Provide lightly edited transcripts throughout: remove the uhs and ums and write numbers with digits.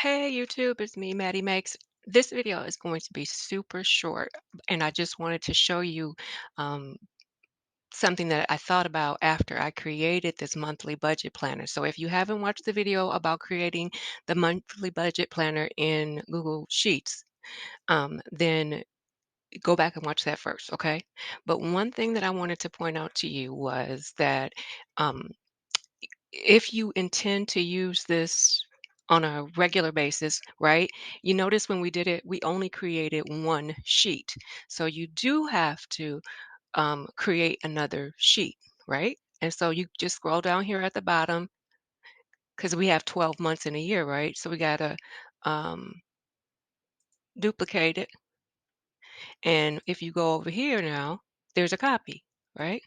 Hey YouTube, it's me, Maddie Makes. This video is going to be super short, and I just wanted to show you um, something that I thought about after I created this monthly budget planner. So if you haven't watched the video about creating the monthly budget planner in Google Sheets, then go back and watch that first, okay? But one thing that I wanted to point out to you was that um, if you intend to use this on a regular basis, right? You notice when we did it, we only created one sheet. So you do have to create another sheet, right? And so you just scroll down here at the bottom because we have 12 months in a year, right? So we got to um, duplicate it. And if you go over here now, there's a copy, right?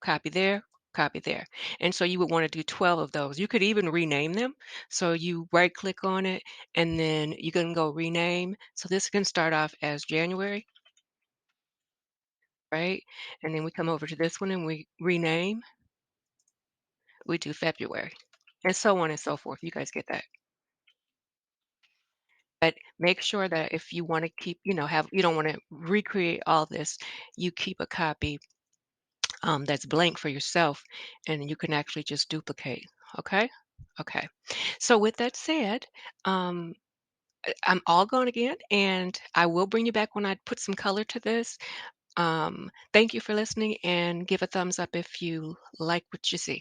Copy there, copy there. And so you would want to do 12 of those. You could even rename them. So you right click on it and then you can go rename. So this can start off as January, right? And then we come over to this one and we rename, we do February, and so on and so forth. You guys get that. But make sure that if you want to keep, you don't want to recreate all this, you keep a copy that's blank for yourself and you can actually just duplicate. Okay. Okay. So with that said, um, I'm all gone again, and I will bring you back when I put some color to this. Thank you for listening, and give a thumbs up if you like what you see.